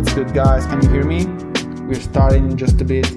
What's good, guys? Can you hear me? We're starting in just a bit.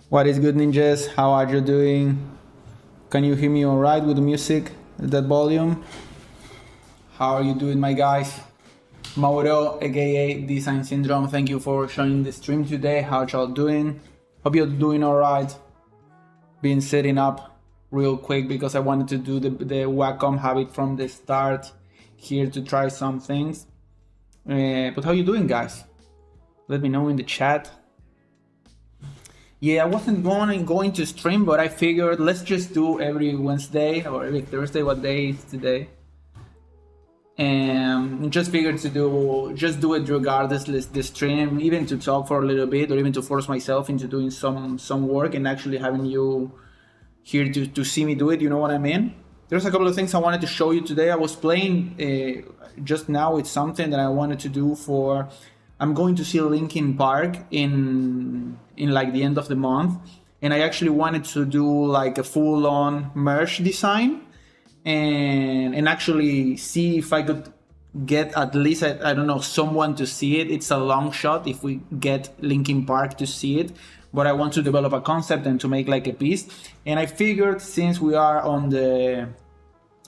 What is good, ninjas? How are you doing? Can you hear me all right with the music at that volume? How are you doing, my guys? Mauro, aka Design Syndrome, thank you for joining the stream today. How y'all doing? Hope you're doing all right. Been setting up real quick because I wanted to do the Wacom habit from the start here to try some things. But how you doing, guys? Let me know in the chat. Yeah, I wasn't going to stream, but I figured let's just do every Wednesday or every Thursday. What day is today? And just figured to do it regardless the stream, even to talk for a little bit, or even to force myself into doing some work and actually having you here to see me do it. You know what I mean? There's a couple of things I wanted to show you today. I was playing just now with something that I wanted to do for. I'm going to see Linkin Park in like the end of the month, and I actually wanted to do like a full-on merch design and actually see if I could get at least I don't know, someone to see it. It's a long shot if we get Linkin Park to see it, but I want to develop a concept and to make like a piece. And I figured, since we are on the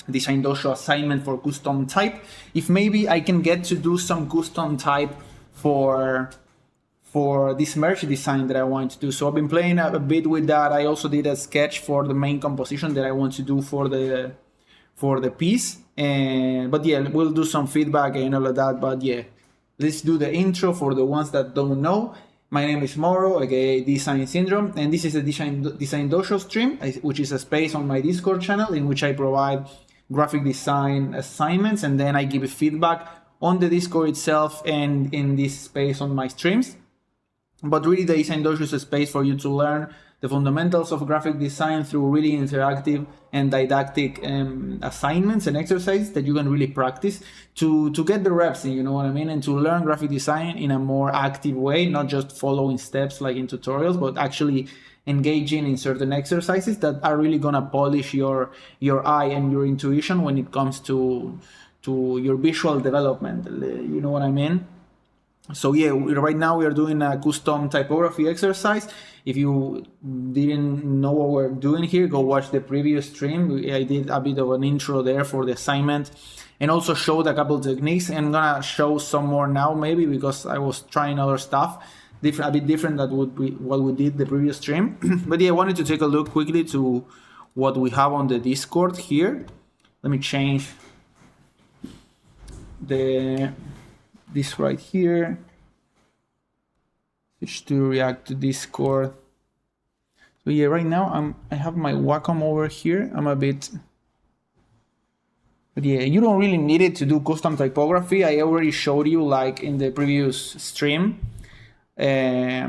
Design Dojo assignment for custom type, if maybe I can get to do some custom type for this merch design that I want to do. So I've been playing a bit with that. I also did a sketch for the main composition that I want to do for the piece. But yeah, we'll do some feedback and all of that. But yeah, let's do the intro for the ones that don't know. My name is Mauro, aka Design Syndrome, and this is a Design Dojo stream, which is a space on my Discord channel in which I provide graphic design assignments, and then I give feedback on the Discord itself and in this space on my streams. But really, the Design Dojo is a space for you to learn the fundamentals of graphic design through really interactive and didactic assignments and exercises that you can really practice to get the reps in, you know what I mean? And to learn graphic design in a more active way, not just following steps like in tutorials, but actually engaging in certain exercises that are really gonna polish your eye and your intuition when it comes to your visual development, you know what I mean? So yeah, right now we are doing a custom typography exercise. If you didn't know what we're doing here, go watch the previous stream. I did a bit of an intro there for the assignment and also showed a couple techniques. And I'm gonna show some more now, maybe, because I was trying other stuff, a bit different than what we did the previous stream. But yeah, I wanted to take a look quickly to what we have on the Discord here. Let me change this right here, switch to react to Discord. So yeah, right now I have my Wacom over here. But yeah, you don't really need it to do custom typography. I already showed you, like in the previous stream, a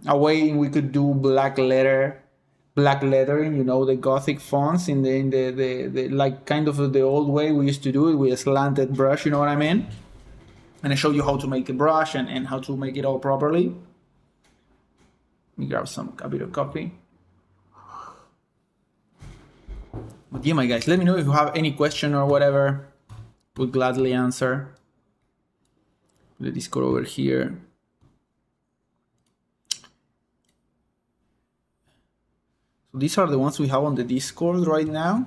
way we could do black lettering, you know, the Gothic fonts in the like kind of the old way we used to do it with a slanted brush, you know what I mean? And I showed you how to make a brush and how to make it all properly. Let me grab a bit of coffee. But yeah, my guys, let me know if you have any question or whatever. Would gladly answer. Put the Discord over here. So these are the ones we have on the Discord right now.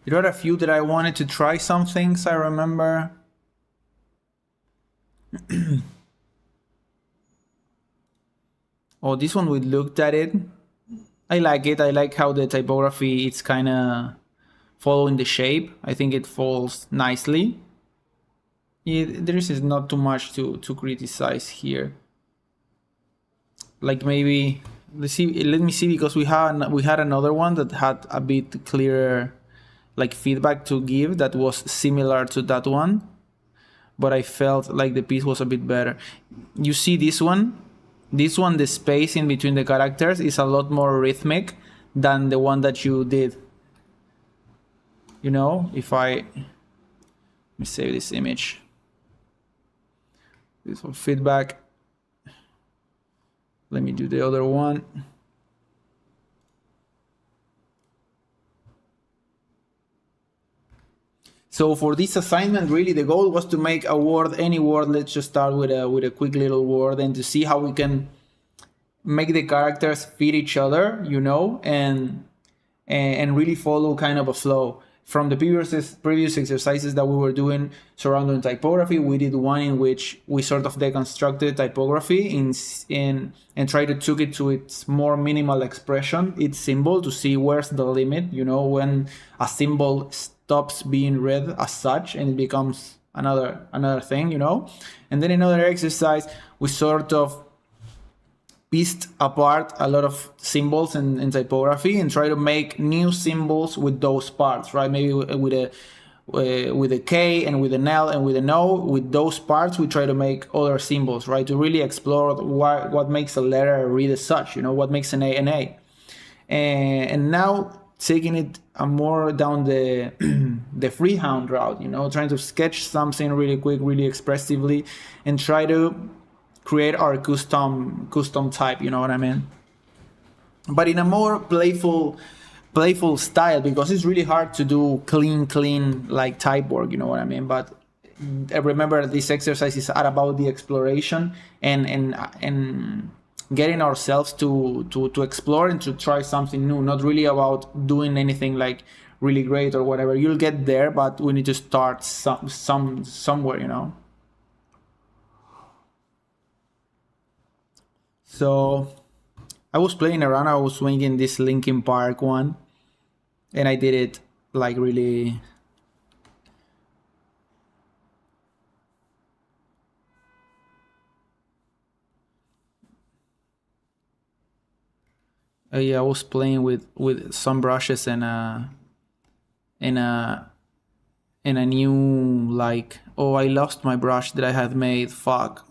There are a few that I wanted to try some things, I remember. Oh, this one, we looked at it. I like it. I like how the typography, it's kind of following the shape. I think it falls nicely. There is not too much to criticize here. Like maybe, let me see, because we had another one that had a bit clearer like feedback to give that was similar to that one, but I felt like the piece was a bit better. You see this one, the space in between the characters is a lot more rhythmic than the one that you did. You know, if let me save this image. This one feedback. Let me do the other one. So for this assignment, really the goal was to make a word, any word. Let's just start with a quick little word, and to see how we can make the characters fit each other, you know, and really follow kind of a flow. From the previous exercises that we were doing surrounding typography, we did one in which we sort of deconstructed typography and tried to take it to its more minimal expression, its symbol, to see where's the limit, you know, when a symbol stops being read as such and it becomes another thing, you know. And then another exercise, we sort of pieced apart a lot of symbols in typography and try to make new symbols with those parts, right? Maybe with a K and with an L and with an O, with those parts we try to make other symbols, right? To really explore what makes a letter read as such, you know, what makes an A an A. And now taking it more down the the freehand route, you know, trying to sketch something really quick, really expressively, and try to create our custom type, you know what I mean? But in a more playful style, because it's really hard to do clean like type work, you know what I mean? But remember, these exercises are about the exploration and getting ourselves to explore and to try something new, not really about doing anything like really great or whatever. You'll get there, but we need to start somewhere, you know? So I was playing around, I was swinging this Linkin Park one, and I did it like really... yeah, I was playing with some brushes and a new, like, oh, I lost my brush that I had made, fuck.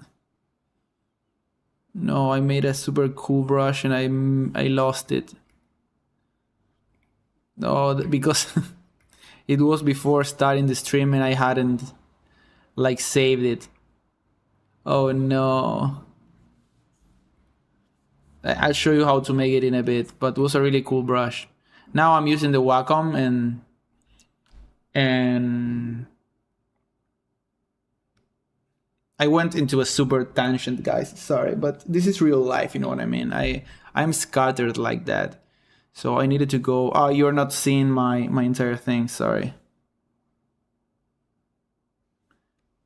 No, I made a super cool brush and I lost it. No, because it was before starting the stream and I hadn't like saved it. Oh no. I'll show you how to make it in a bit, but it was a really cool brush. Now I'm using the Wacom and I went into a super tangent, guys, sorry, but this is real life, you know what I mean? I'm scattered like that. So I needed to go, oh, you're not seeing my entire thing, sorry.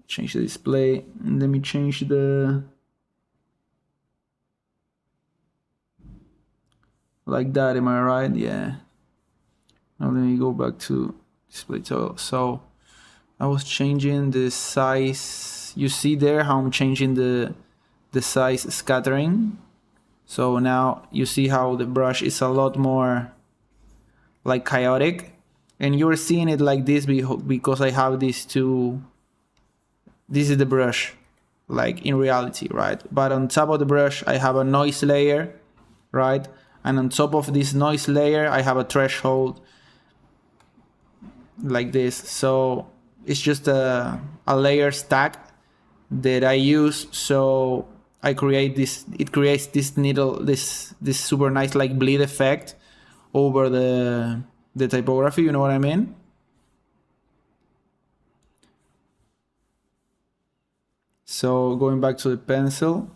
Change the display, and let me change the... like that, am I right? Yeah. Now let me go back to display total. So I was changing the size. You see there how I'm changing the size scattering. So now you see how the brush is a lot more like chaotic, and you're seeing it like this because I have these two. This is the brush, like in reality, right? But on top of the brush I have a noise layer, right? and on top of this noise layer I have a threshold like this. So it's just a layer stack that I use, so I create this, it creates this needle, this super nice like bleed effect over the typography, you know what I mean? So going back to the pencil,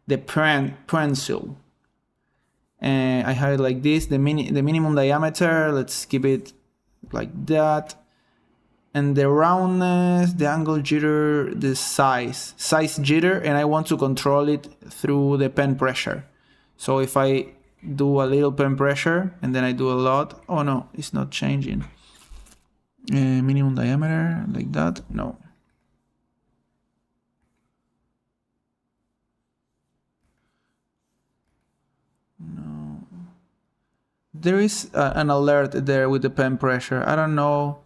the pencil, and I have it like this, the minimum diameter, let's keep it like that, and the roundness, the angle jitter, the size jitter, and I want to control it through the pen pressure. So if I do a little pen pressure and then I do a lot, oh no, it's not changing. Minimum diameter like that, no. There is an alert there with the pen pressure. I don't know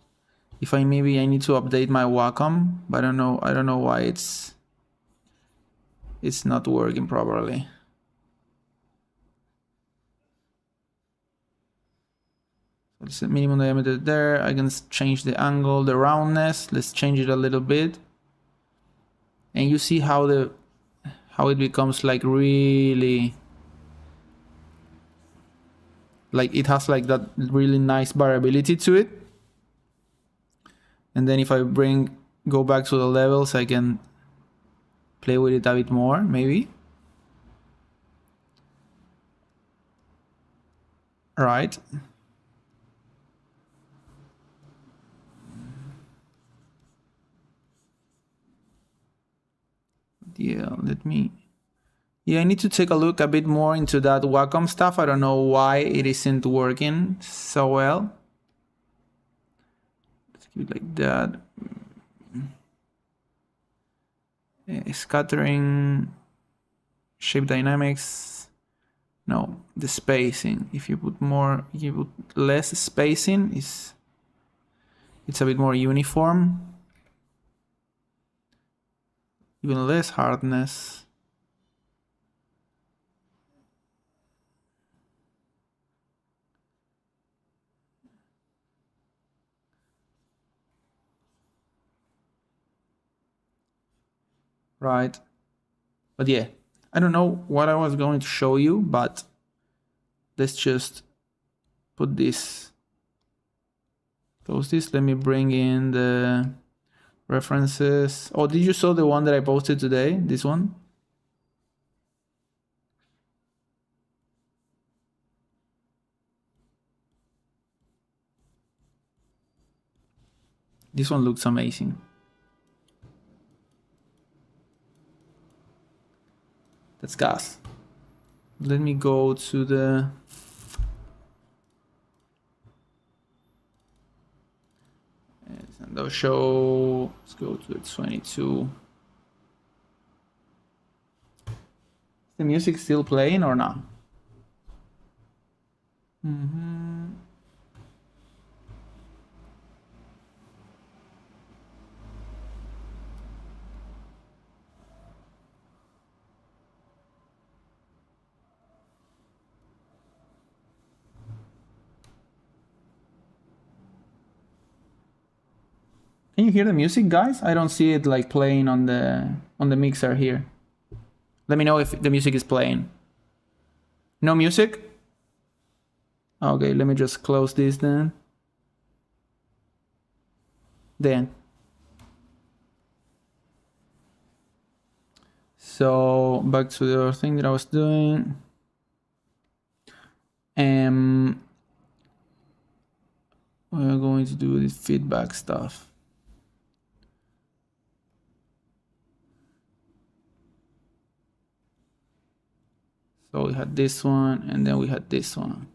if maybe I need to update my Wacom, but I don't know why it's not working properly. So it's a minimum diameter there. I can change the angle, the roundness. Let's change it a little bit, and you see how it becomes like really, like it has like that really nice variability to it. And then if I go back to the levels, I can play with it a bit more, maybe. Right. Yeah, I need to take a look a bit more into that Wacom stuff. I don't know why it isn't working so well. Let's keep it like that. Scattering, shape dynamics. No, the spacing. If you put less spacing, it's a bit more uniform. Even less hardness. Right. But yeah, I don't know what I was going to show you, but let's just put this, close this. Let me bring in the references. Oh, did you saw the one that I posted today? This one? This one looks amazing. That's gas. Let me go to the Design Dojo. Let's go to the 22. Is the music still playing or not? Can you hear the music, guys? I don't see it like playing on the mixer here. Let me know if the music is playing. No music? Okay, let me just close this then. So back to the other thing that I was doing. We're going to do this feedback stuff. So we had this one, and then we had this one,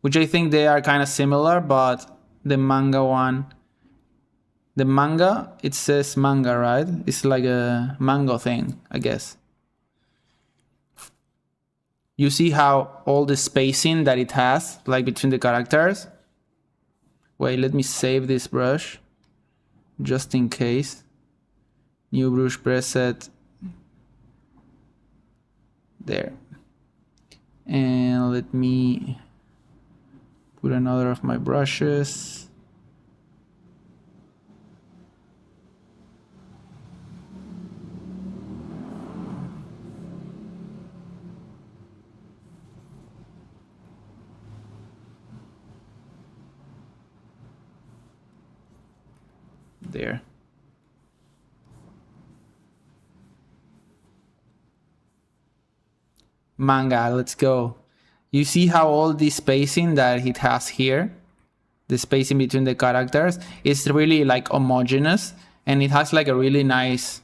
which I think they are kind of similar, but the manga one, the manga, it says manga, right? It's like a mango thing, I guess. You see how all the spacing that it has, like between the characters? Wait, let me save this brush, just in case. New brush preset. There. And let me put another of my brushes. There. Manga, let's go. You see how all this spacing that it has here, the spacing between the characters, is really like homogeneous, and it has like a really nice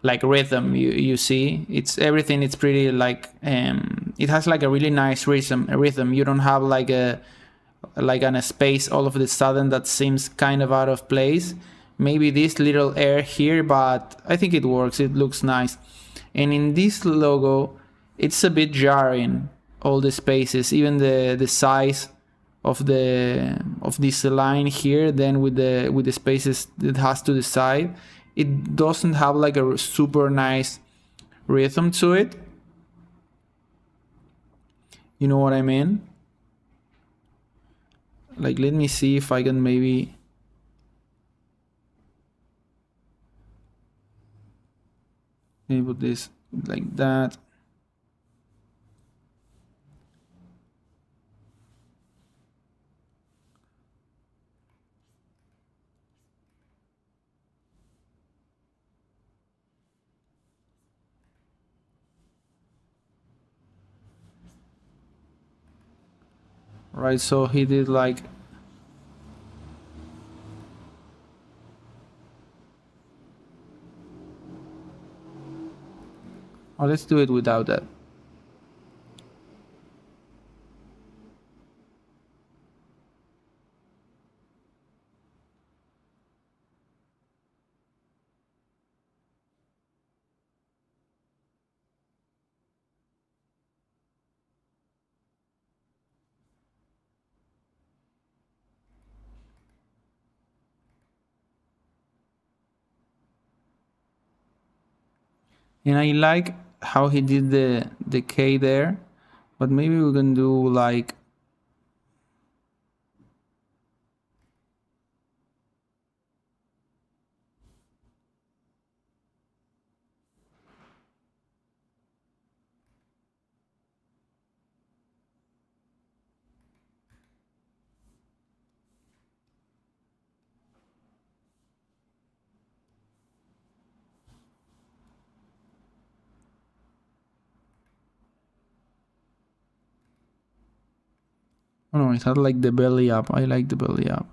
like rhythm. You see, it's everything. It's pretty like it has like a really nice rhythm. You don't have like a space all of a sudden that seems kind of out of place. Maybe this little air here, but I think it works. It looks nice. And in this logo, it's a bit jarring, all the spaces, even the size of this line here, then with the spaces it has to the side, it doesn't have like a super nice rhythm to it. You know what I mean? Like, let me see if I can maybe put this like that. Right, so he did like oh, let's do it without that. And I like how he did the K there, but maybe we can do like oh no, it had like the belly up. I like the belly up.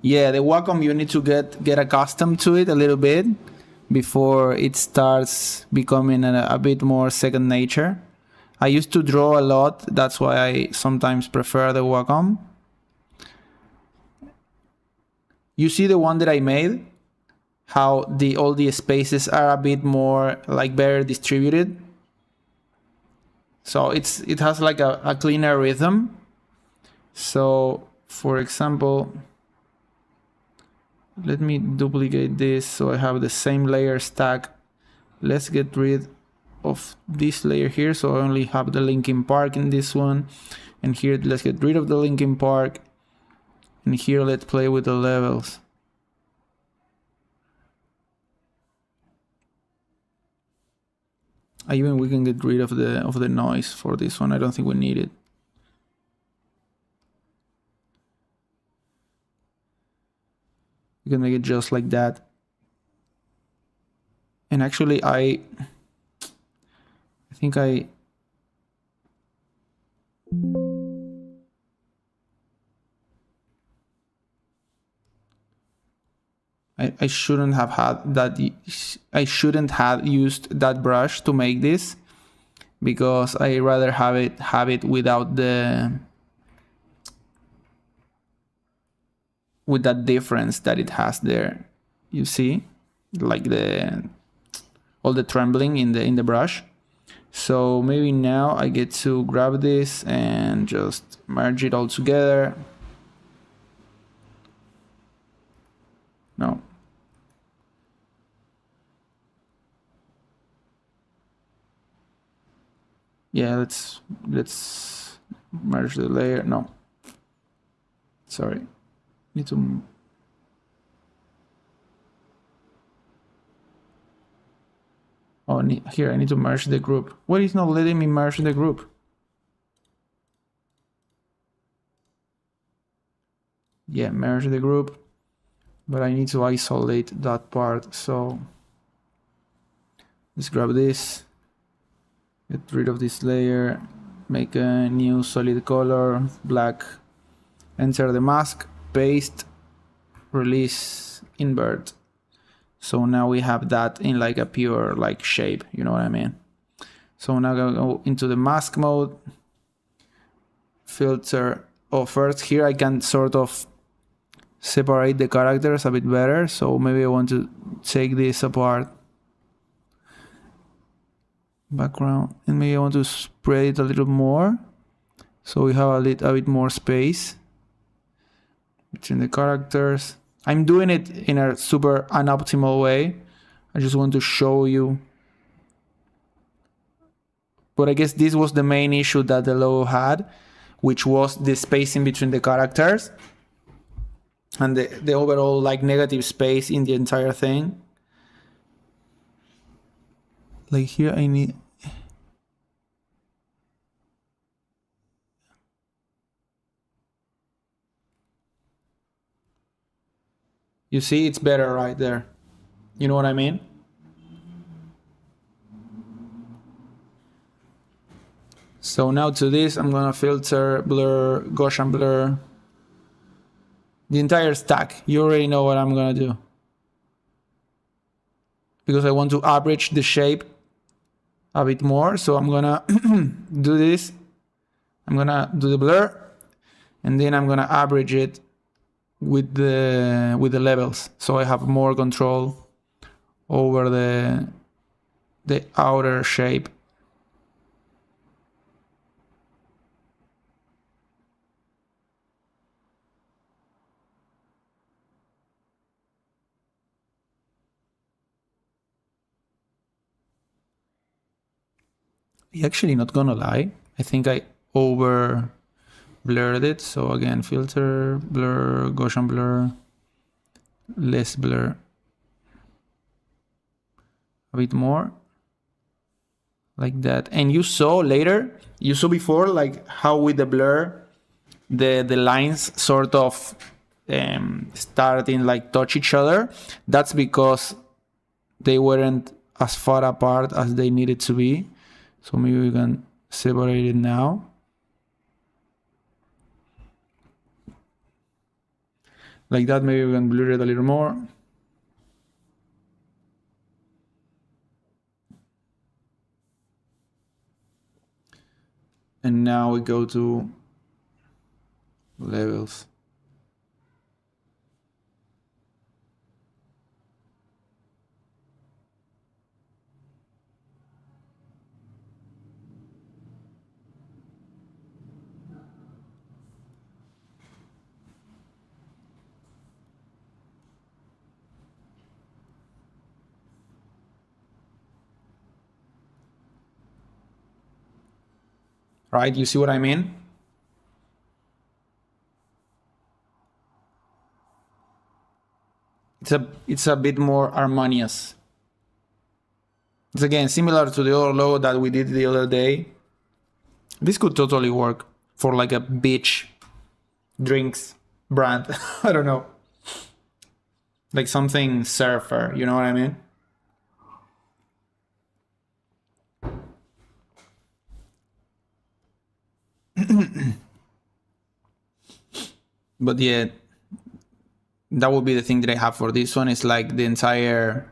Yeah, the Wacom, you need to get accustomed to it a little bit before it starts becoming a bit more second nature. I used to draw a lot, that's why I sometimes prefer the Wacom. You see the one that I made? How all the spaces are a bit more like better distributed. So it has like a cleaner rhythm. So for example, let me duplicate this so I have the same layer stack. Let's get rid of this layer here, so I only have the Linkin Park in this one. And here, let's get rid of the Linkin Park. And here, let's play with the levels. Even we can get rid of the noise for this one. I don't think we need it. You can make it just like that. And actually, I think I shouldn't have had that. I shouldn't have used that brush to make this, because I rather have it without with that difference that it has there. You see, like all the trembling in the brush. So maybe now I get to grab this and just merge it all together. No. Yeah, let's merge the layer. No. Sorry. Need to... Oh, here, I need to merge the group. What is not letting me merge the group? Yeah, merge the group. But I need to isolate that part. So let's grab this. Get rid of this layer. Make a new solid color, black. Enter the mask, paste, release, invert. So now we have that in like a pure like shape, you know what I mean? So now I'm gonna go into the mask mode, filter. Oh, first here I can sort of separate the characters a bit better. So maybe I want to take this apart. Background, and maybe I want to spread it a little more. So we have a bit more space between the characters. I'm doing it in a super unoptimal way. I just want to show you. But I guess this was the main issue that the logo had, which was the spacing between the characters and the overall like negative space in the entire thing. Like here I need... You see, it's better right there. You know what I mean? So now to this, I'm gonna filter, blur, Gaussian blur. The entire stack. You already know what I'm gonna do. Because I want to average the shape a bit more. So I'm gonna do this. I'm gonna do the blur. And then I'm gonna average it with the levels, so I have more control over the outer shape. Actually, not gonna lie, I think I over blurred it. So again, filter, blur, Gaussian blur, less blur, a bit more, like that. And you saw before, like how with the blur, the lines sort of starting like touch each other. That's because they weren't as far apart as they needed to be. So maybe we can separate it now. Like that, maybe we can blur it a little more. And now we go to levels. Right, you see what I mean? It's a bit more harmonious. It's again similar to the other logo that we did the other day. This could totally work for like a beach drinks brand. I don't know. Like something surfer, you know what I mean? But yeah, that would be the thing that I have for this one. Is like the entire,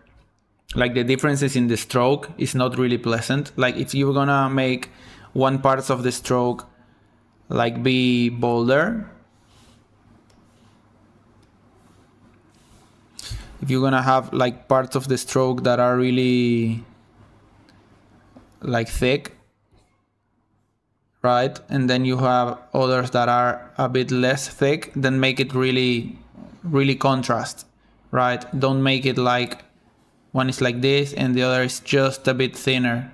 like the differences in the stroke is not really pleasant. Like if you're gonna make one part of the stroke like be bolder, if you're gonna have like parts of the stroke that are really like thick, right, and then you have others that are a bit less thick, then make it really contrast, right? Don't make it like one is like this and the other is just a bit thinner,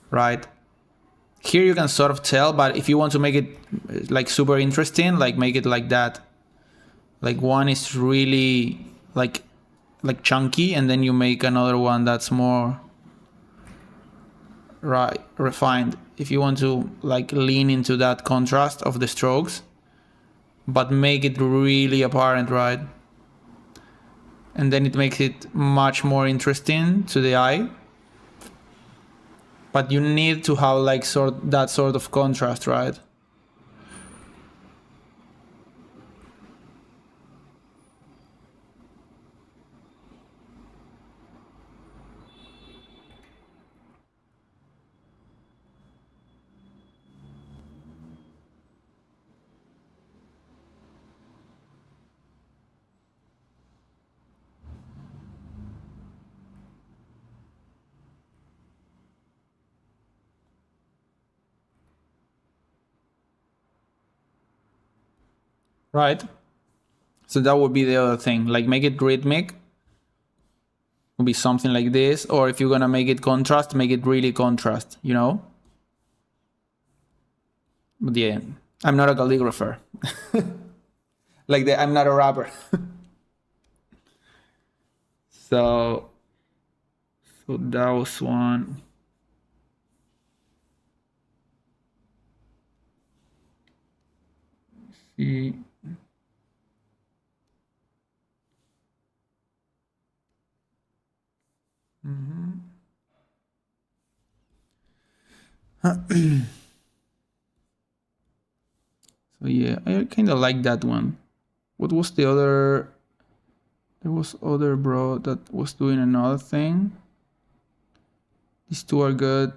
right? Here you can sort of tell, but if you want to make it like super interesting, like make it like that. Like one is really like chunky, and then you make another one that's more refined. If you want to like lean into that contrast of the strokes, but make it really apparent, right? And then it makes it much more interesting to the eye. But you need to have like that sort of contrast, right? Right. So that would be the other thing. Like make it rhythmic. Would be something like this. Or if you're gonna make it contrast, make it really contrast, you know? But yeah, I'm not a calligrapher. Like I'm not a rapper. So that was one. See. So yeah, I kind of like that one. What was the other? There was other bro that was doing another thing. These two are good.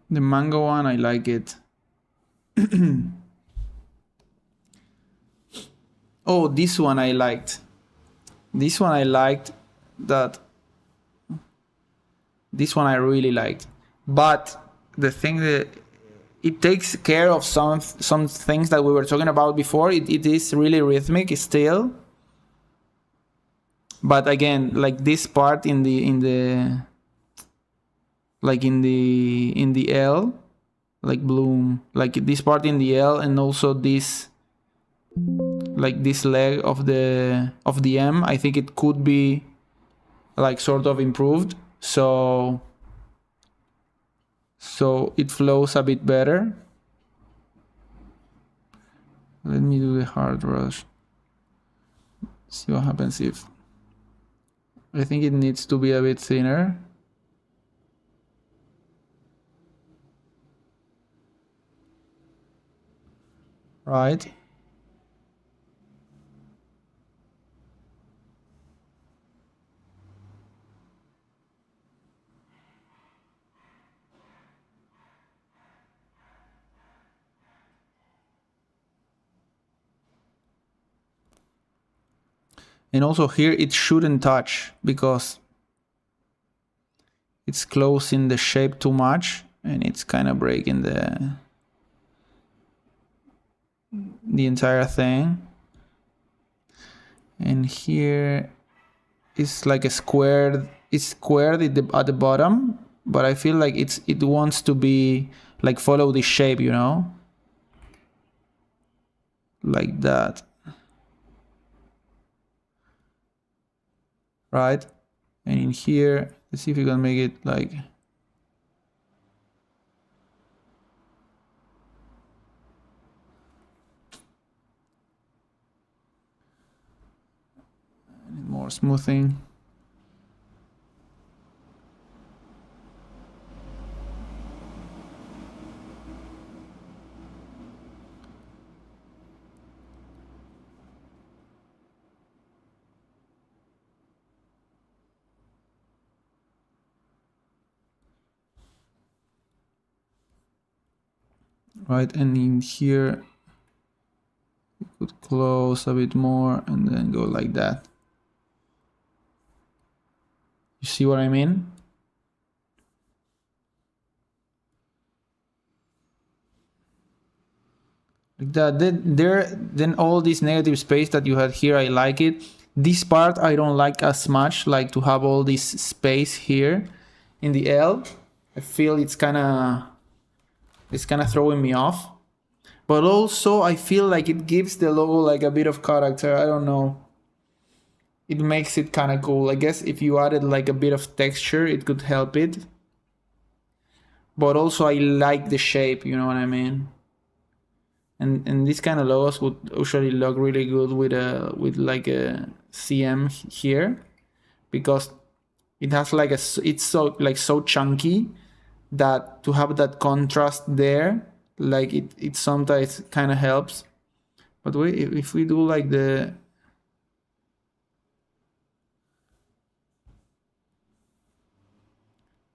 The mango one, I like it. Oh, this one I liked. This one I liked. This one I really liked. But the thing that it takes care of some things that we were talking about before. It is really rhythmic still. But again, like this part in the L, like bloom, like this part in the L, and also this, like this leg of the M, I think it could be like sort of improved, so it flows a bit better. Let me do the hard brush. See what happens if I think it needs to be a bit thinner. Right. And also here it shouldn't touch because it's closing the shape too much and it's kind of breaking the entire thing. And here it's like a squared, it's squared at the bottom, but I feel like it wants to be like follow the shape, you know, like that. Right? And in here, let's see if we can make it like more smoothing. right? And in here, you could close a bit more and then go like that. You see what I mean? Like that. Then all this negative space that you had here, I like it. This part I don't like as much, like to have all this space here in the L. I feel it's kind of throwing me off. But also I feel like it gives the logo like a bit of character. I don't know. It makes it kind of cool. I guess if you added like a bit of texture, it could help it. But also I like the shape, you know what I mean? And these kind of logos would usually look really good with like a CM here, because it has like it's so chunky that to have that contrast there, like it sometimes kind of helps. But wait, if we do like the,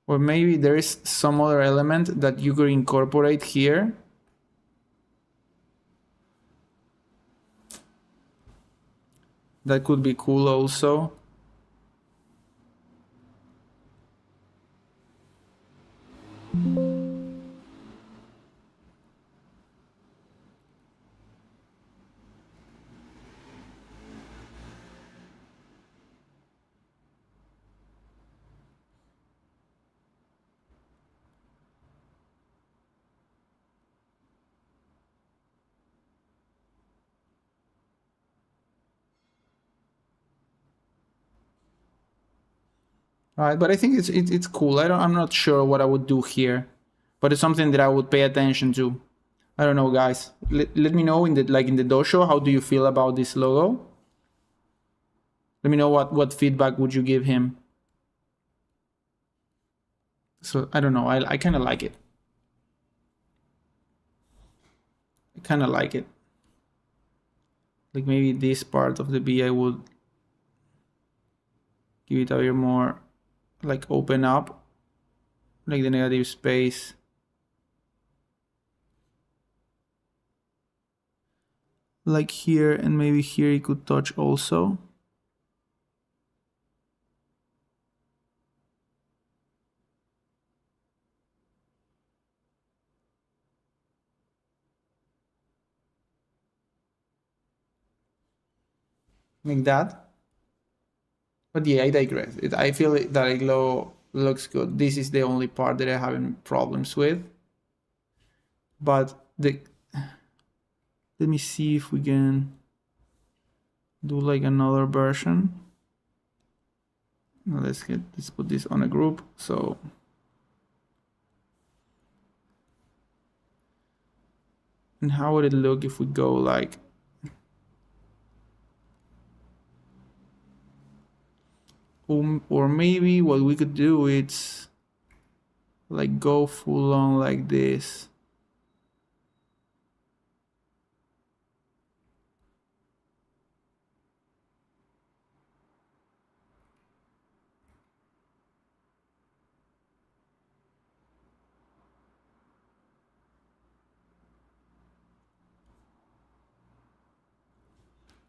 or maybe there is some other element that you could incorporate here. That could be cool also. Right, but I think it's cool. I'm not sure what I would do here, but it's something that I would pay attention to. I don't know, guys. Let me know in the dojo, how do you feel about this logo? Let me know what feedback would you give him. So I don't know. I kind of like it. I kind of like it. Like maybe this part of the B I would give it a bit more, like open up, like the negative space. Like here, and maybe here you could touch also. Like that. But yeah, I digress. I feel that it looks good. This is the only part that I having problems with. But let me see if we can do like another version. Let's put this on a group. So and how would it look if we go like, or maybe what we could do is like go full on like this.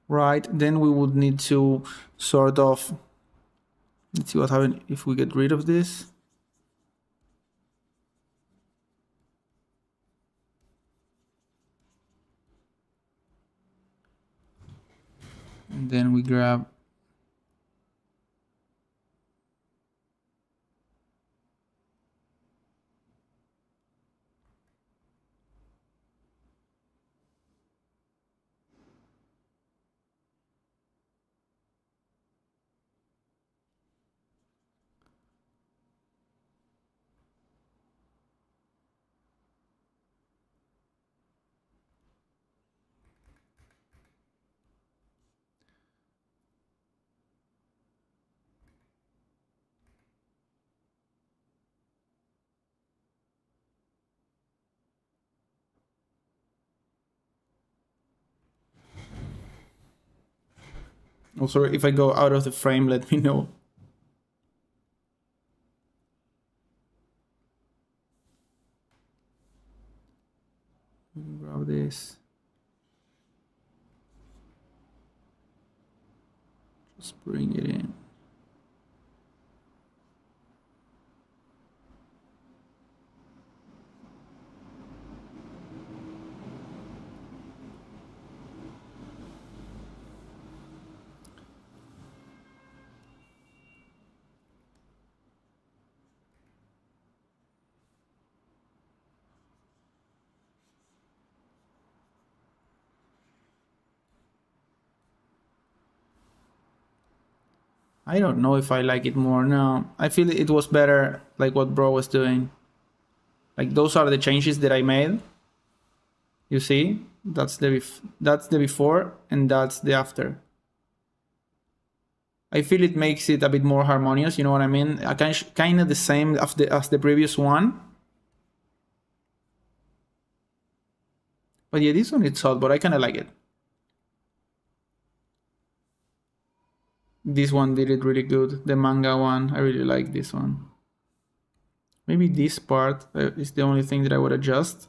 Right, then we would need to sort of, let's see what happens if we get rid of this. And then we grab also, if I go out of the frame, let me know. Let's bring it in. I don't know if I like it more now. I feel it was better like what bro was doing. Like those are the changes that I made. You see? That's the before and that's the after. I feel it makes it a bit more harmonious, you know what I mean? Kind of the same as the previous one. But yeah, this one it's odd, but I kind of like it. This one did it really good. The manga one, I really like this one. Maybe this part is the only thing that I would adjust.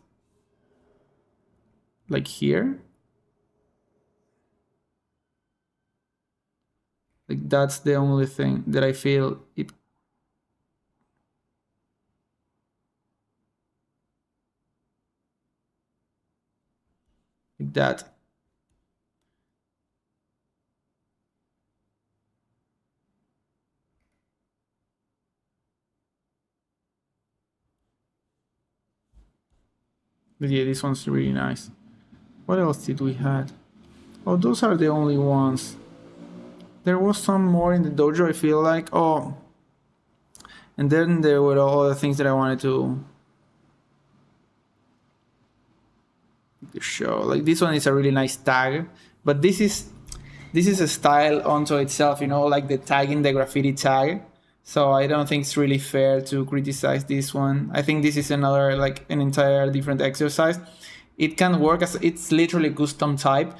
Like here. Like that's the only thing that I feel it. Like that. But yeah, this one's really nice. What else did we had? Oh, those are the only ones. There was some more in the dojo, I feel like. Oh, and then there were all the things that I wanted to show. Like this one is a really nice tag, but this is a style onto itself, you know, like the tagging the graffiti tag. So I don't think it's really fair to criticize this one. I think this is another like an entire different exercise. It can work as it's literally custom type,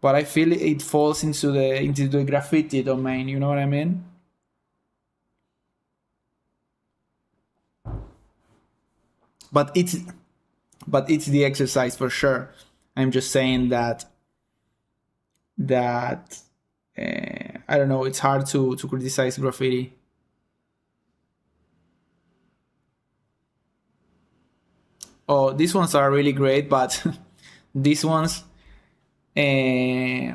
but I feel it falls into the graffiti domain. You know what I mean? But it's the exercise for sure. I'm just saying that I don't know. It's hard to criticize graffiti. Oh, these ones are really great, but these ones, the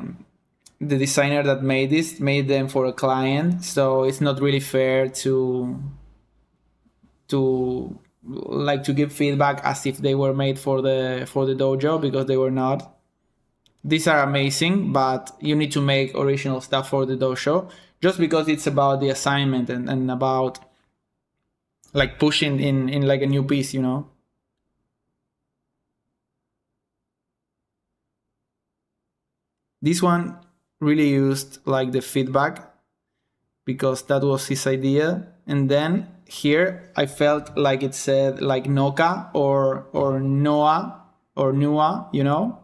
designer that made this made them for a client, so it's not really fair to like to give feedback as if they were made for the dojo, because they were not. These are amazing, but you need to make original stuff for the dojo, just because it's about the assignment and about like pushing in like a new piece, you know. This one really used like the feedback because that was his idea. And then here I felt like it said like Noka or Noah or Nua, you know?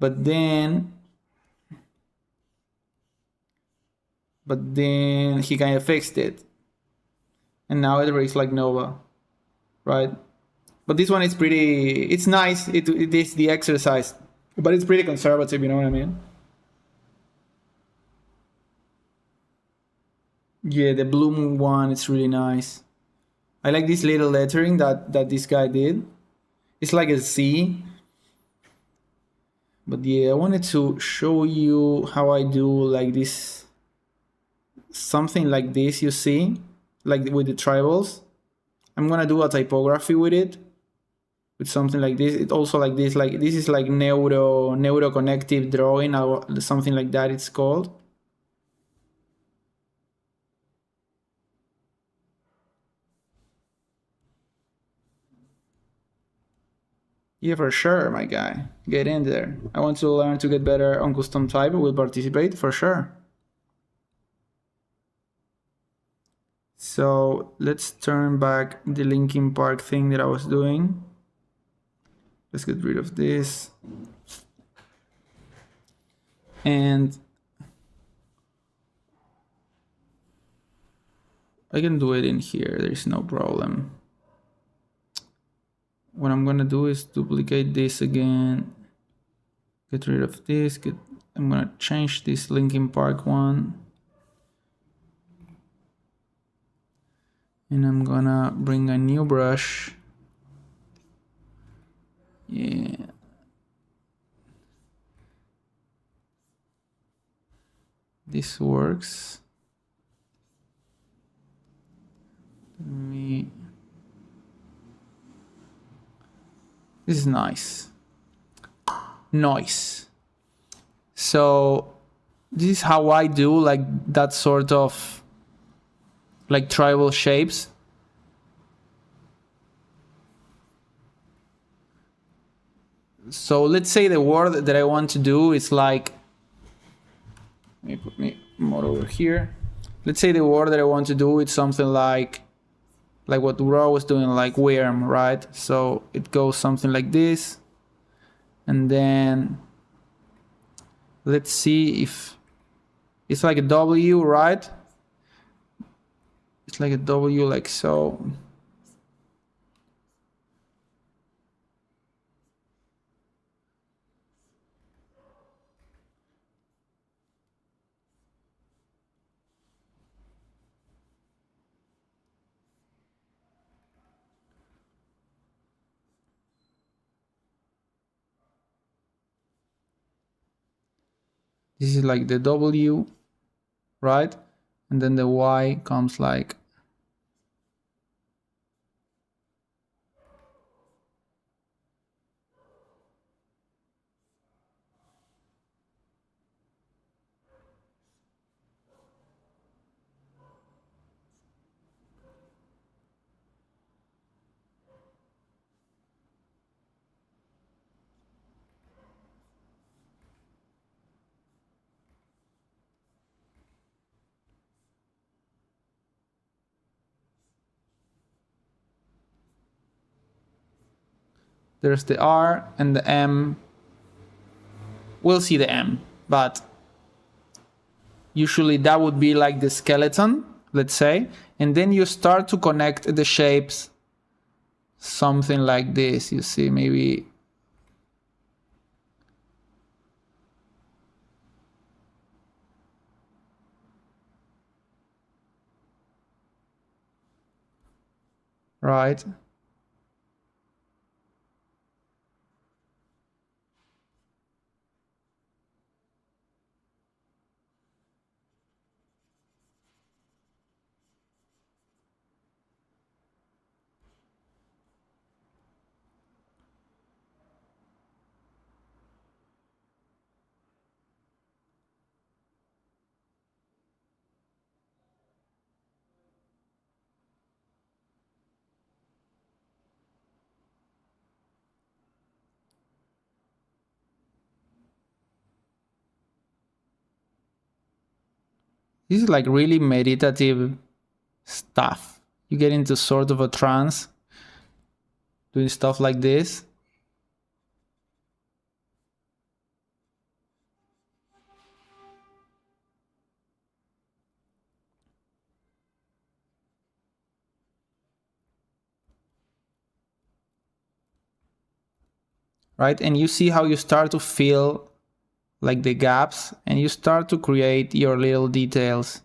But then he kind of fixed it. And now it reads like Nova, right? But this one is pretty, it's nice. It is the exercise, but it's pretty conservative, you know what I mean? Yeah, the blue moon one, it's really nice. I like this little lettering that this guy did. It's like a C. But yeah, I wanted to show you how I do like this, something like this, you see, like with the tribals. I'm gonna do a typography with it, with something like this. It also like this is like neuroconnective drawing or something like that it's called. Yeah, for sure, my guy. Get in there. I want to learn to get better on custom type. Will participate for sure. So let's turn back the Linkin Park thing that I was doing. Let's get rid of this. And I can do it in here. There's no problem. What I'm gonna do is duplicate this again. Get rid of this. I'm gonna change this Linkin Park one. And I'm gonna bring a new brush. Yeah. This works. This is nice. Noise. So this is how I do like that sort of like tribal shapes. So let's say the word that I want to do is like, let me put me more over here. Let's say the word that I want to do is something like what Raw was doing, like worm, right? So it goes something like this. And then let's see if it's like a W, right? It's like a W, like so. This is like the W, right? And then the Y comes like, there's the R and the M. We'll see the M, but usually that would be like the skeleton, let's say. And then you start to connect the shapes, something like this. You see, maybe right? This is like really meditative stuff. You get into sort of a trance doing stuff like this. Right? And you see how you start to feel like the gaps and you start to create your little details.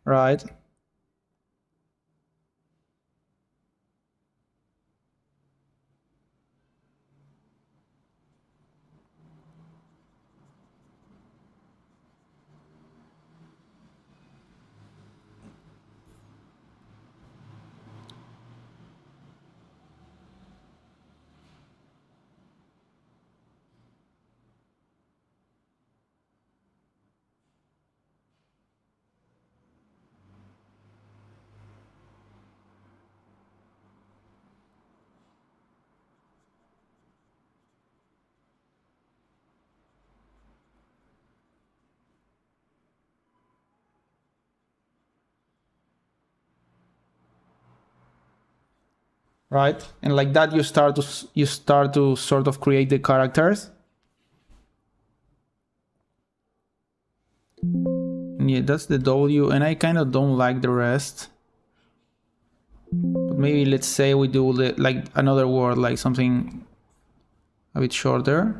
Right? Right? And like that you start to sort of create the characters. And yeah, that's the W, and I kind of don't like the rest. maybe let's say we do like another word, like something a bit shorter.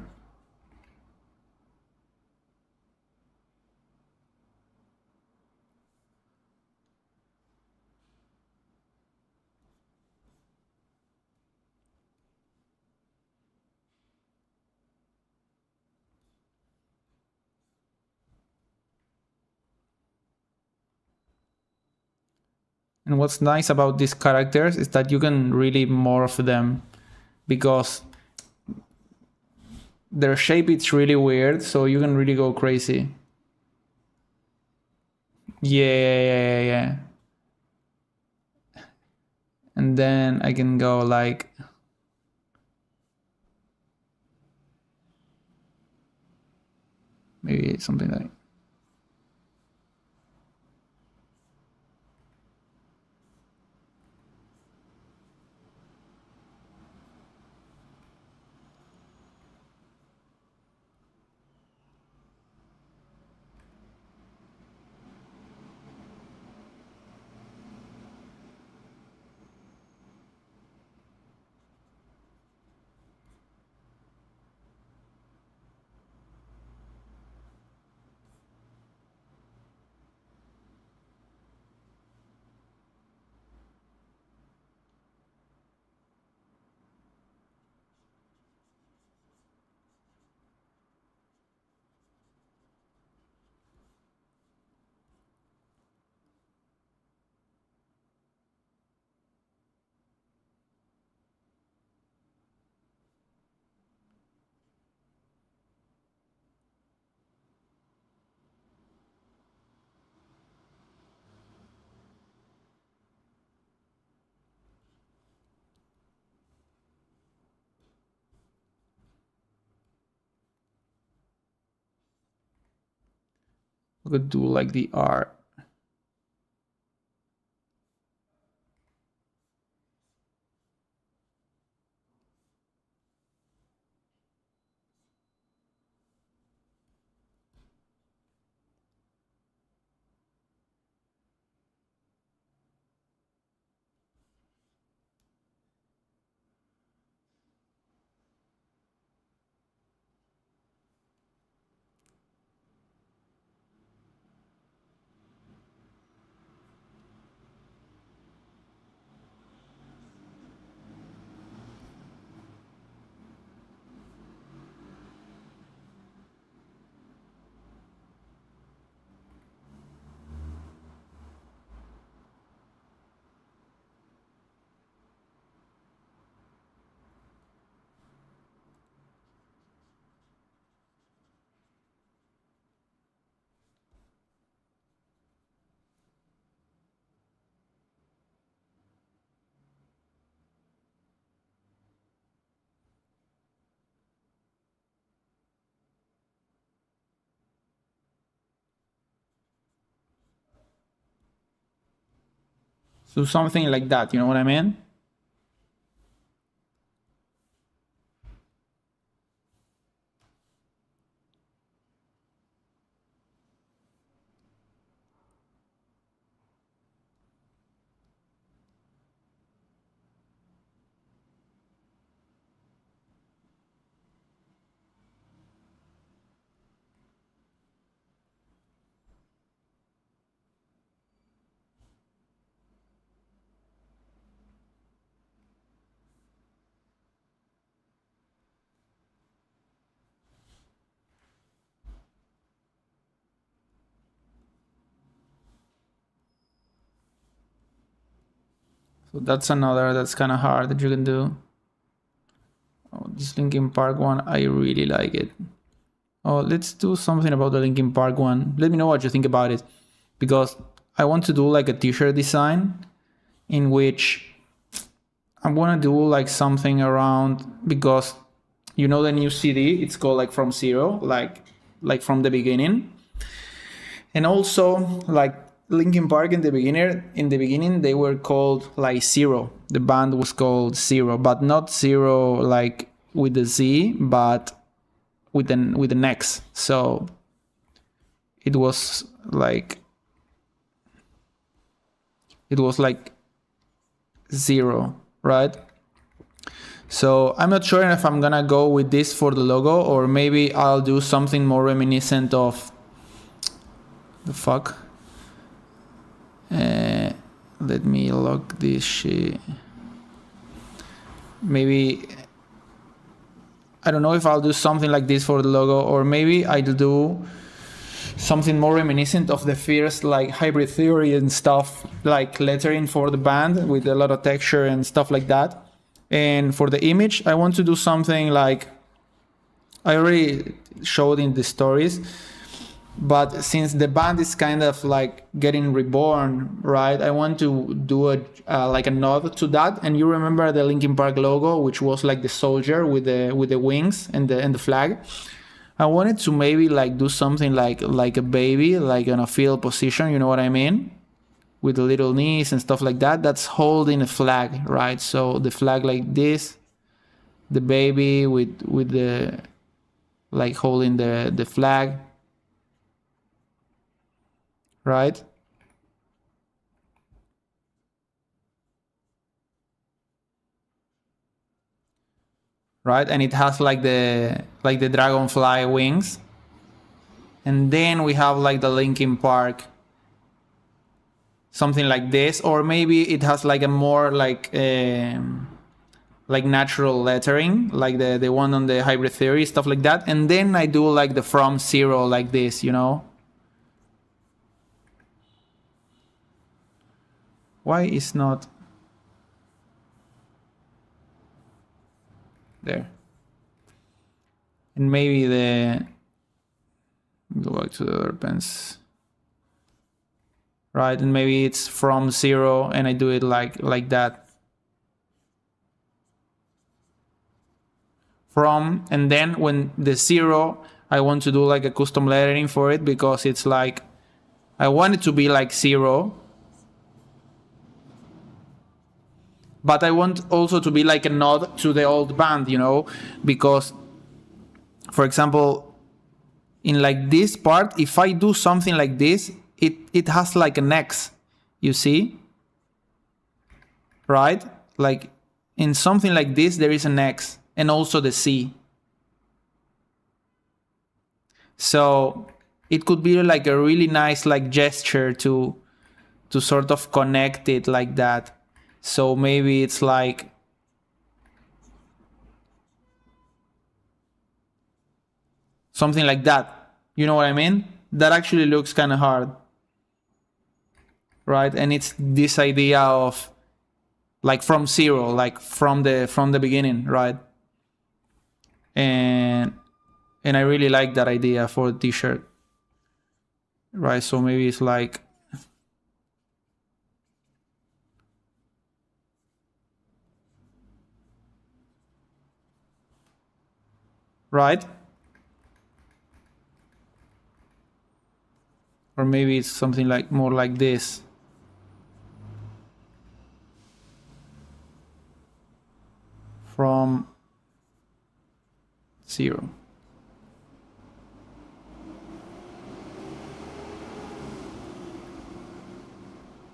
And what's nice about these characters is that you can really morph them, because their shape is really weird, so you can really go crazy. Yeah. And then I can go like maybe something like. We could do like the R. So something like that, you know what I mean? So that's another that's kind of hard that you can do. Oh, this Linkin Park one, I really like it. Oh, let's do something about the Linkin Park one. Let me know what you think about it, because I want to do like a t-shirt design in which I'm gonna do like something around, because you know the new CD, it's called like From Zero, like from the beginning. And also like Linkin Park in the beginning they were called like Zero. The band was called Zero, but not Zero like with the Z, but with an X. So it was like 0, right? So I'm not sure if I'm gonna go with this for the logo, or maybe I'll do something more reminiscent of the fuck. Let me lock this shit. Maybe I don't know if I'll do something like this for the logo, or maybe I'll do something more reminiscent of the first like hybrid theory and stuff, like lettering for the band with a lot of texture and stuff like that. And for the image, I want to do something like I already showed in the stories, but since the band is kind of like getting reborn, right? I want to do like a nod to that. And you remember the Linkin Park logo, which was like the soldier with the wings and the flag. I wanted to maybe like do something like a baby, like in a fetal position, you know what I mean? With the little knees and stuff like that. That's holding a flag, right? So the flag like this, the baby with the like holding the flag, right? Right, and it has like the dragonfly wings, and then we have like the Linkin Park, something like this, or maybe it has like a more like natural lettering, like the one on the hybrid theory, stuff like that. And then I do like the from 0 like this, you know. Why is not there? And maybe go back to the other pens, right? And maybe it's from 0 and I do it like that. From, and then when the 0, I want to do like a custom lettering for it, because it's like I want it to be like 0, but I want also to be like a nod to the old band, you know, because for example, in like this part, if I do something like this, it has like an X, you see, right? Like in something like this, there is an X and also the C. So it could be like a really nice like gesture to sort of connect it like that. So maybe it's like something like that. You know what I mean? That actually looks kind of hard, right? And it's this idea of like from 0, like from the beginning, right? And I really like that idea for the t-shirt, right? So maybe it's like right, or maybe it's something like more like this, from 0,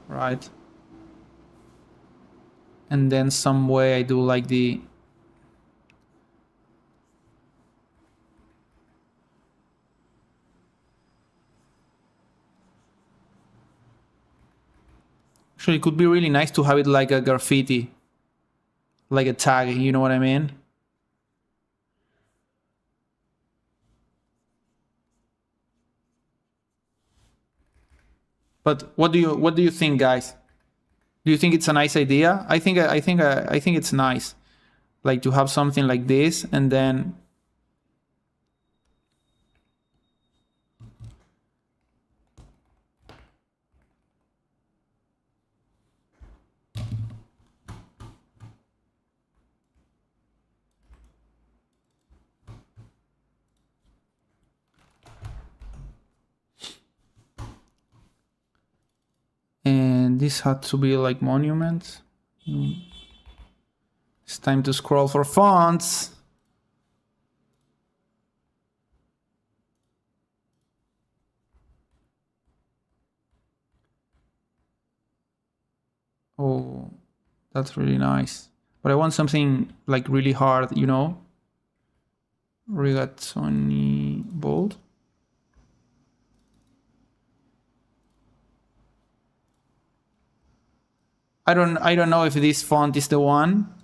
right? And then some way I do like the actually it could be really nice to have it like a graffiti, like a tag, you know what I mean? But what do you think, guys? Do you think it's a nice idea? I think it's nice, like to have something like this, and then this had to be like monuments. It's time to scroll for fonts. Oh, That's really nice. But I want something like really hard, you know? Rigatoni bold. I don't know if this font is the one.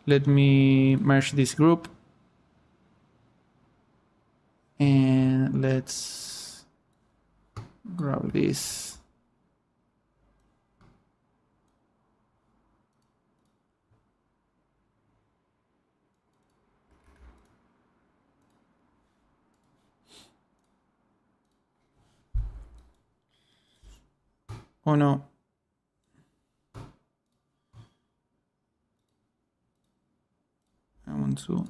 Let me merge this group. And let's grab this. Oh no. I want to.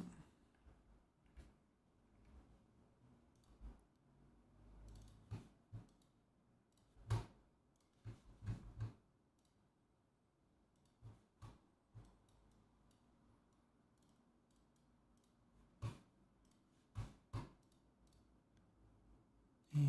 Yeah.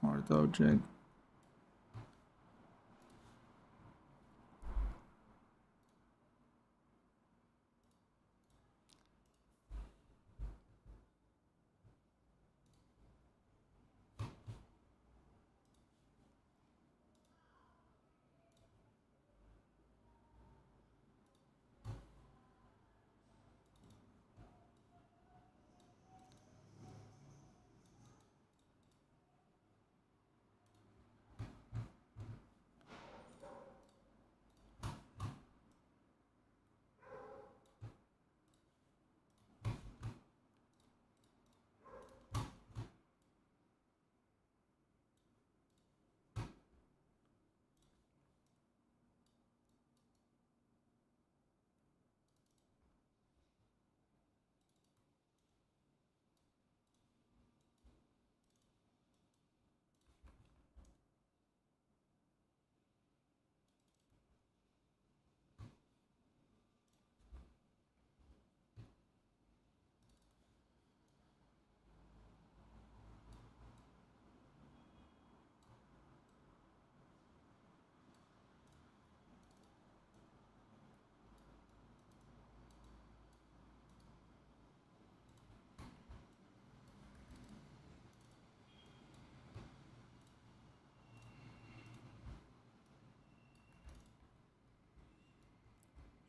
Smart object.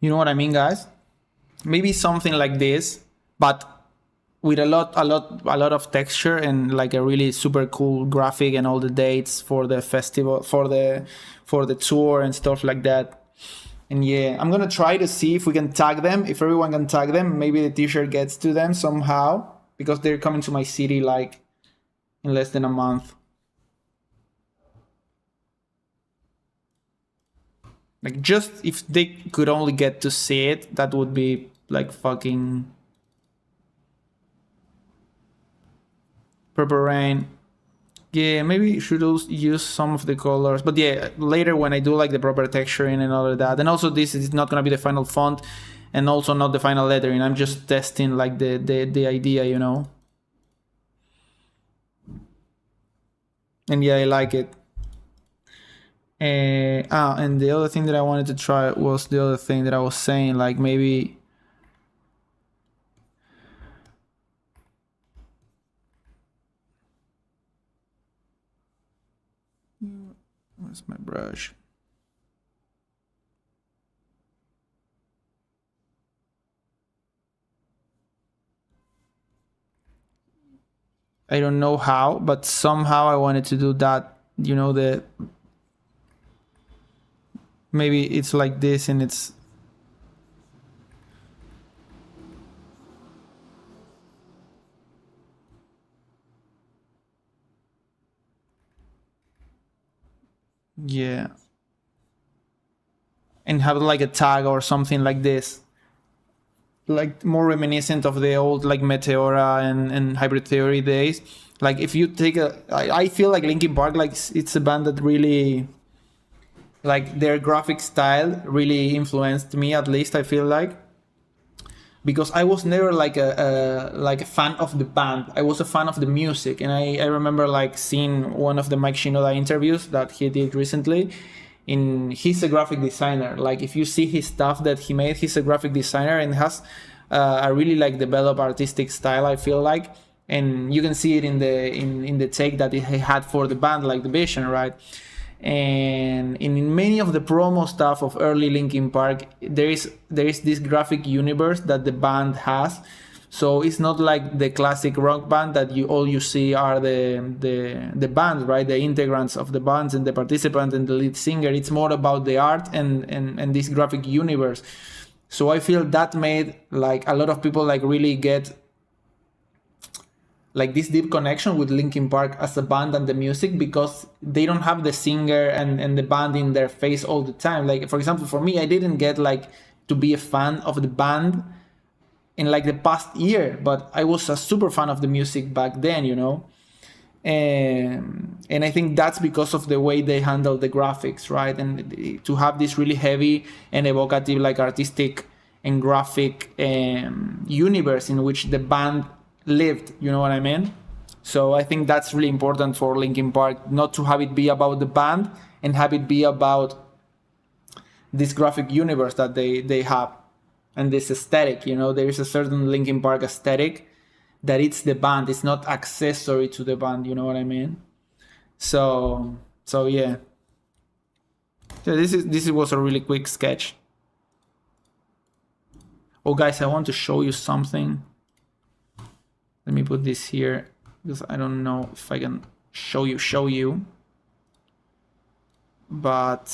You know what I mean, guys? Maybe something like this, but with a lot of texture and like a really super cool graphic and all the dates for the festival, for the tour and stuff like that. And yeah, I'm gonna try to see if we can tag them. If everyone can tag them, maybe the t-shirt gets to them somehow, because they're coming to my city like in less than a month. Like, just if they could only get to see it, that would be like fucking Purple Rain. Yeah, maybe you should use some of the colors, but yeah, later when I do like the proper texturing and all of that. And also, this is not gonna be the final font. and also not the final lettering. I'm just testing like the idea, you know. And yeah, I like it. And the other thing that I wanted to try was the other thing that I was saying, like maybe where's my brush? I don't know how, but somehow I wanted to do that, you know, the maybe it's like this and it's yeah, and have like a tag or something like this, like more reminiscent of the old like Meteora and Hybrid Theory days. Like if you take I feel like Linkin Park, like it's a band that really, like their graphic style really influenced me, at least I feel like, because I was never like a fan of the band. I was a fan of the music, and I remember like seeing one of the Mike Shinoda interviews that he did recently. He's a graphic designer. Like if you see his stuff that he made, he's a graphic designer and has a really like developed artistic style, I feel like, and you can see it in the take that he had for the band, like the vision, right? And in many of the promo stuff of early Linkin Park, there is this graphic universe that the band has. So it's not like the classic rock band that all you see are the band, right? The integrants of the bands and the participant and the lead singer. It's more about the art and this graphic universe. So I feel that made like a lot of people like really get like this deep connection with Linkin Park as a band and the music, because they don't have the singer and the band in their face all the time. Like for example, for me, I didn't get like to be a fan of the band in like the past year, but I was a super fan of the music back then, you know. And I think that's because of the way they handle the graphics, right? And to have this really heavy and evocative like artistic and graphic universe in which the band lived, you know what I mean? So I think that's really important for Linkin Park, not to have it be about the band and have it be about this graphic universe that they have and this aesthetic, you know. There is a certain Linkin Park aesthetic that it's the band, it's not accessory to the band, you know what I mean? So yeah. So this was a really quick sketch. Oh guys, I want to show you something. Let me put this here because I don't know if I can show you. But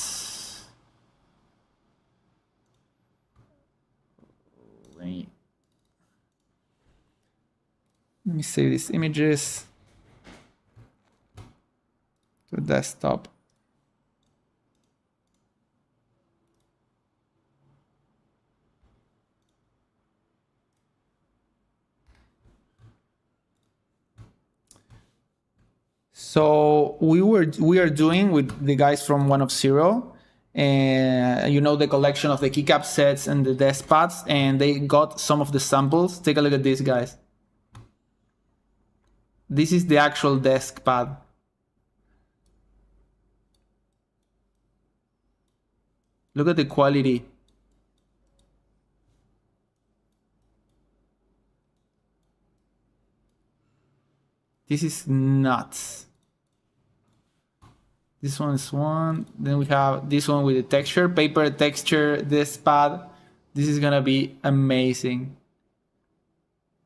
let me save these images to desktop. So we are doing with the guys from 1of0, and you know, the collection of the keycap sets and the desk pads, and they got some of the samples. Take a look at this, guys. This is the actual desk pad. Look at the quality. This is nuts. This one is one. Then we have this one with the texture, paper texture, this pad. This is gonna be amazing.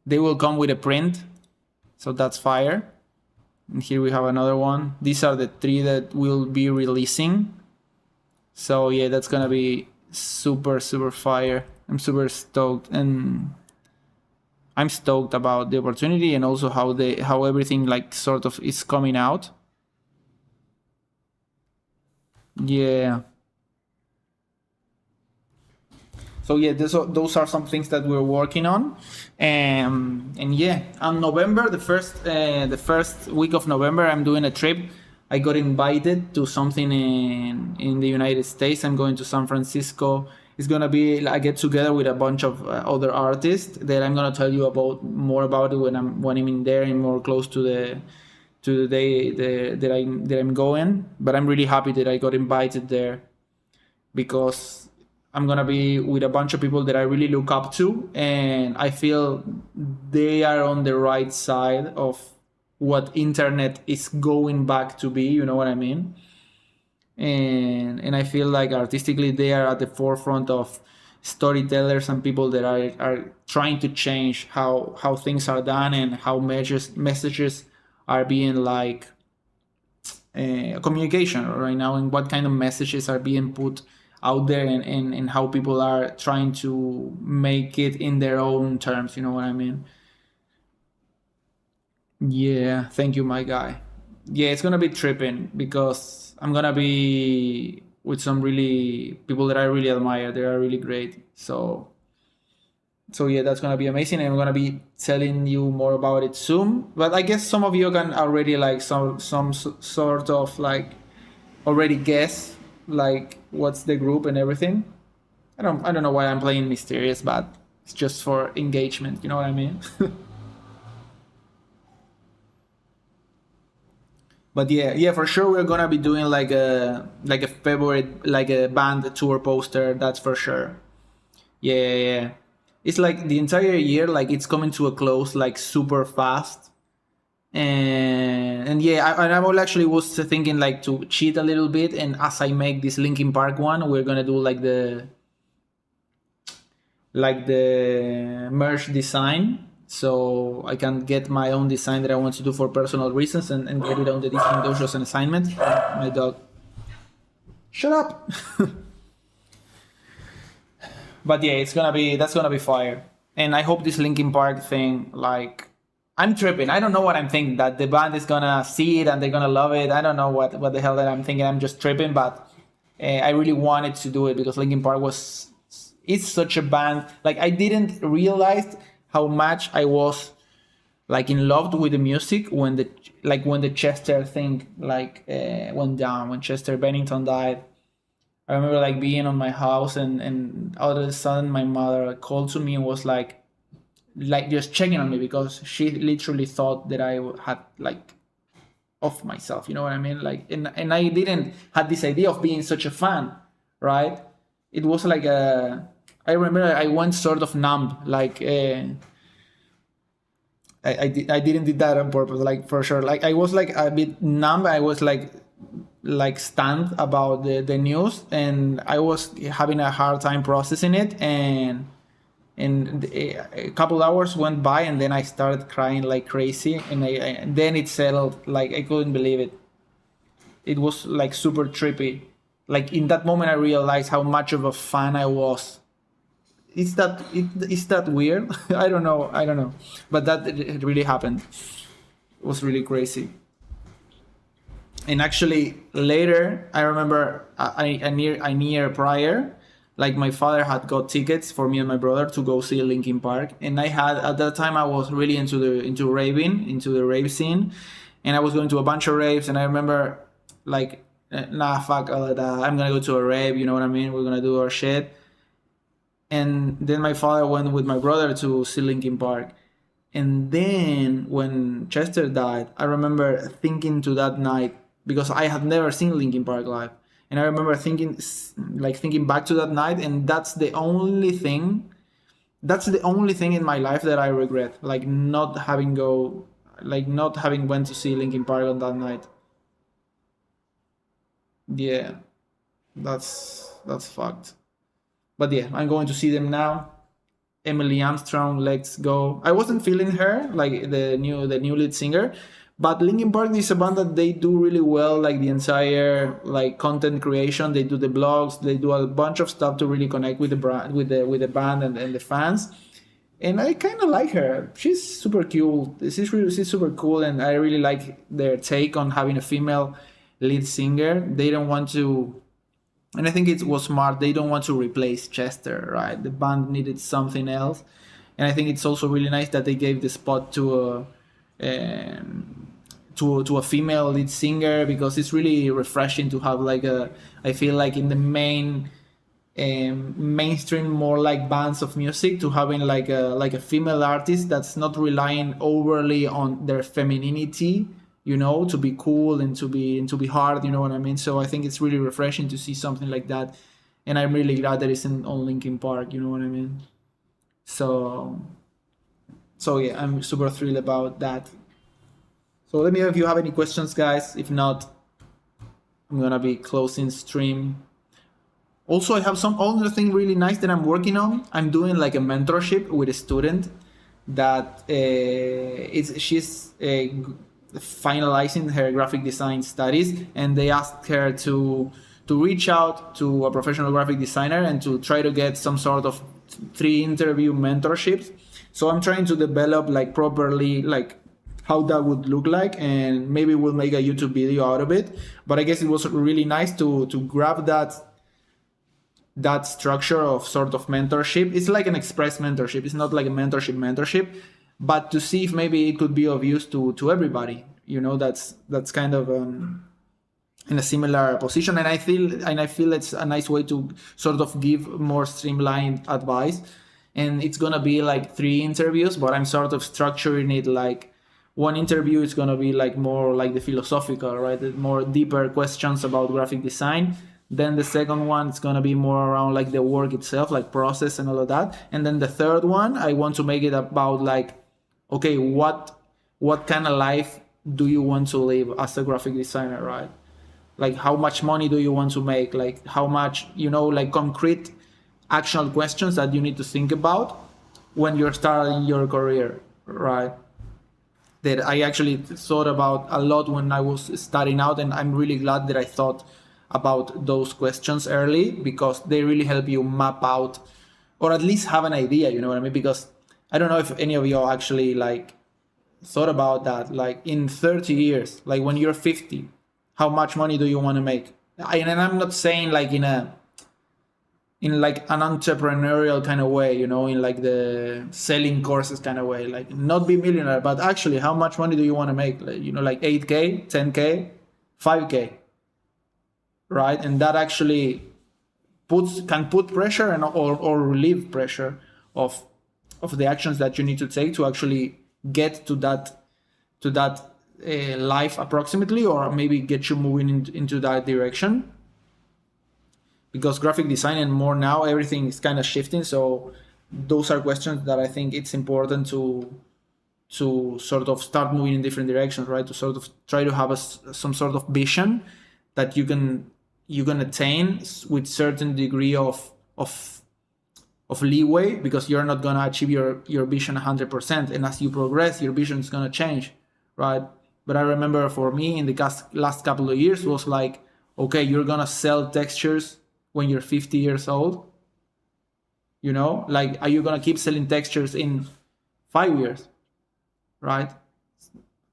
They will come with a print, so that's fire. And here we have another one. These are the 3 that we'll be releasing. So yeah, that's gonna be super fire. I'm super stoked, and I'm stoked about the opportunity and also how everything like sort of is coming out. Yeah. So yeah, those are some things that we're working on, and yeah, on November, the first week of November, I'm doing a trip. I got invited to something in the United States. I'm going to San Francisco It's gonna be like, I get together with a bunch of other artists that I'm gonna tell you about more about it when I'm in there and more close to the day that I'm going. But I'm really happy that I got invited there, because I'm gonna be with a bunch of people that I really look up to, and I feel they are on the right side of what internet is going back to be. You know what I mean? And I feel like artistically they are at the forefront of storytellers and people that are trying to change how things are done and how messages are being like communication right now, and what kind of messages are being put out there, and how people are trying to make it in their own terms. You know what I mean? Yeah, thank you, my guy. Yeah, it's gonna be tripping because I'm gonna be with some really people that I really admire. They are really great. So yeah, that's gonna be amazing, and I'm gonna be telling you more about it soon. But I guess some of you can already like sort of like already guess like what's the group and everything. I don't know why I'm playing mysterious, but it's just for engagement. You know what I mean? But yeah, for sure we're gonna be doing like a February, like a band tour poster. That's for sure. Yeah. It's like the entire year, like it's coming to a close, like super fast. And yeah, I will actually was thinking like to cheat a little bit, and as I make this Linkin Park one, we're gonna do like the merge design, so I can get my own design that I want to do for personal reasons, and get it on the Design Dojo as an assignment. My dog, shut up. But yeah, that's gonna be fire, and I hope this Linkin Park thing, like, I'm tripping. I don't know what I'm thinking, that the band is gonna see it and they're gonna love it. I don't know what the hell that I'm thinking. I'm just tripping, but I really wanted to do it because Linkin Park it's such a band. Like, I didn't realize how much I was like in love with the music when the Chester thing like went down, when Chester Bennington died. I remember like being on my house, and all of a sudden my mother called to me and was like just checking on me, because she literally thought that I had like off myself. You know what I mean? Like, and I didn't had this idea of being such a fan, right? It was like I remember I went sort of numb, like I didn't did that on purpose, like, for sure. Like, I was like a bit numb. I was like stunned about the news, and I was having a hard time processing it, and a couple hours went by, and then I started crying like crazy, and then it settled. Like, I couldn't believe it. It was like super trippy. Like, in that moment I realized how much of a fan I was. Is that weird? I don't know, but that it really happened. It was really crazy. And actually later, I remember a year prior, like, my father had got tickets for me and my brother to go see Linkin Park, and I had, at that time, I was really into raving, into the rave scene, and I was going to a bunch of raves, and I remember like, nah, fuck all of that, I'm gonna go to a rave, you know what I mean, we're gonna do our shit. And then my father went with my brother to see Linkin Park. And then when Chester died, I remember thinking to that night, because I had never seen Linkin Park live. And I remember thinking back to that night, and that's the only thing in my life that I regret, like not having went to see Linkin Park on that night. Yeah, that's fucked. But yeah, I'm going to see them now. Emily Armstrong, let's go. I wasn't feeling her, like the new lead singer, but Linkin Park is a band that they do really well, like the entire like content creation. They do the blogs, they do a bunch of stuff to really connect with the brand, with the band and the fans. And I kind of like her. She's super cool. She's super cool, and I really like their take on having a female lead singer. They don't want to, and I think it was smart. They don't want to replace Chester, right? The band needed something else, and I think it's also really nice that they gave the spot to a female lead singer, because it's really refreshing to have like I feel like in the main mainstream more like bands of music to having like a female artist that's not relying overly on their femininity, you know, to be cool and to be hard, you know what I mean? So I think it's really refreshing to see something like that, and I'm really glad that it's on Linkin Park, you know what I mean? So yeah, I'm super thrilled about that. So let me know if you have any questions, guys. If not, I'm gonna be closing stream. Also, I have some other thing really nice that I'm working on. I'm doing like a mentorship with a student that she's finalizing her graphic design studies, and they asked her to reach out to a professional graphic designer and to try to get some sort of 3 interview mentorships. So I'm trying to develop like properly like how that would look like, and maybe we'll make a YouTube video out of it. But I guess it was really nice to grab that structure of sort of mentorship. It's like an express mentorship. It's not like a mentorship, but to see if maybe it could be of use to everybody. You know, that's kind of in a similar position, and I feel it's a nice way to sort of give more streamlined advice. And it's gonna be like 3 interviews, but I'm sort of structuring it like one interview is gonna be like more like the philosophical, right? The more deeper questions about graphic design. Then the second one is gonna be more around like the work itself, like process and all of that. And then the third one, I want to make it about like, okay, what kind of life do you want to live as a graphic designer, right? Like how much money do you want to make? Like how much, you know, like concrete actionable questions that you need to think about when you're starting your career, right? That I actually thought about a lot when I was starting out, and I'm really glad that I thought about those questions early, because they really help you map out or at least have an idea, you know what I mean? Because I don't know if any of you actually like thought about that, like in 30 years, like when you're 50, how much money do you want to make? And I'm not saying like in like an entrepreneurial kind of way, you know, in like the selling courses kind of way, like not be millionaire, but actually how much money do you want to make? Like, you know, like 8K, 10K, 5K, right? And that actually can put pressure and or relieve pressure of the actions that you need to take to actually get to that life approximately, or maybe get you moving into that direction. Because graphic design and more now, everything is kind of shifting. So those are questions that I think it's important to sort of start moving in different directions, right? To sort of try to have some sort of vision that you can attain with certain degree of leeway, because you're not gonna achieve your vision 100%, and as you progress, your vision is gonna change, right? But I remember for me in the last couple of years was like, okay, you're gonna sell textures when you're 50 years old, you know, like are you gonna keep selling textures in 5 years, right?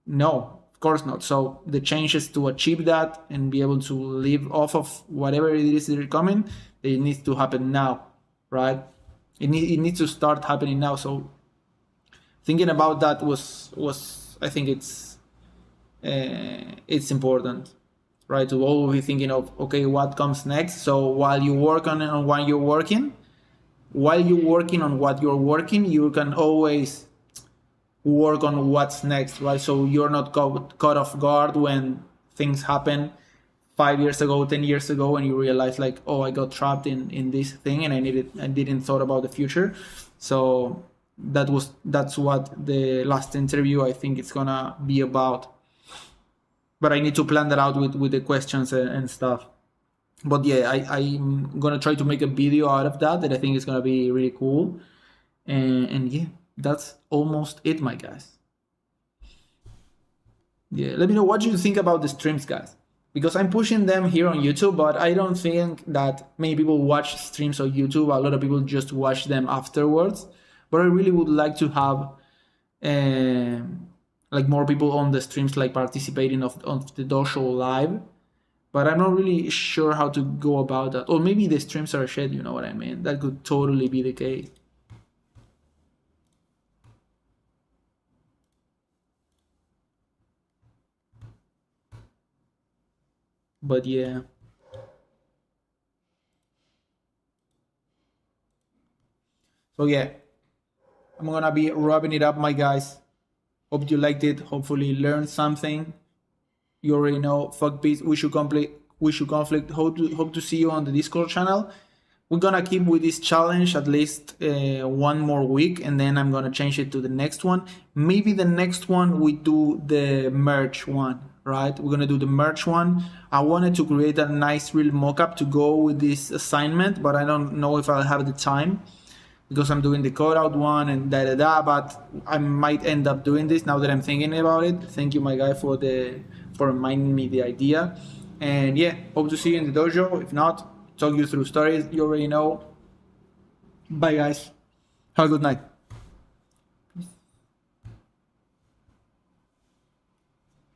No, of course not. So the changes to achieve that and be able to live off of whatever it is that are coming, it needs to happen now, right? It needs to start happening now. So thinking about that was I think it's important, right? To always be thinking of, okay, what comes next. So while you work on what you're working, while you're working on what you're working, you can always work on what's next, right? So you're not caught off guard when things happen 5 years ago, 10 years ago, and you realize like, oh, I got trapped in this thing and I didn't thought about the future. So that's what the last interview I think it's gonna be about. But I need to plan that out with the questions and stuff. But yeah, I'm gonna try to make a video out of that I think is gonna be really cool. And yeah, that's almost it, my guys. Yeah, let me know what you think about the streams, guys, because I'm pushing them here on YouTube, but I don't think that many people watch streams on YouTube. A lot of people just watch them afterwards. But I really would like to have like more people on the streams, like participating of the dojo live. But I'm not really sure how to go about that. Or maybe the streams are shared, you know what I mean? That could totally be the case. But yeah. So yeah, I'm gonna be wrapping it up, my guys. Hope you liked it. Hopefully learned something. You already know, fuck peace. We should conflict. Hope to see you on the Discord channel. We're gonna keep with this challenge at least one more week, and then I'm gonna change it to the next one. Maybe the next one we do the merge one, right? We're gonna do the merge one. I wanted to create a nice real mockup to go with this assignment, but I don't know if I'll have the time because I'm doing the code out one and but I might end up doing this now that I'm thinking about it. Thank you, my guy, for reminding me the idea. And yeah, hope to see you in the dojo. If not, talk you through stories. You already know. Bye, guys. Have a good night.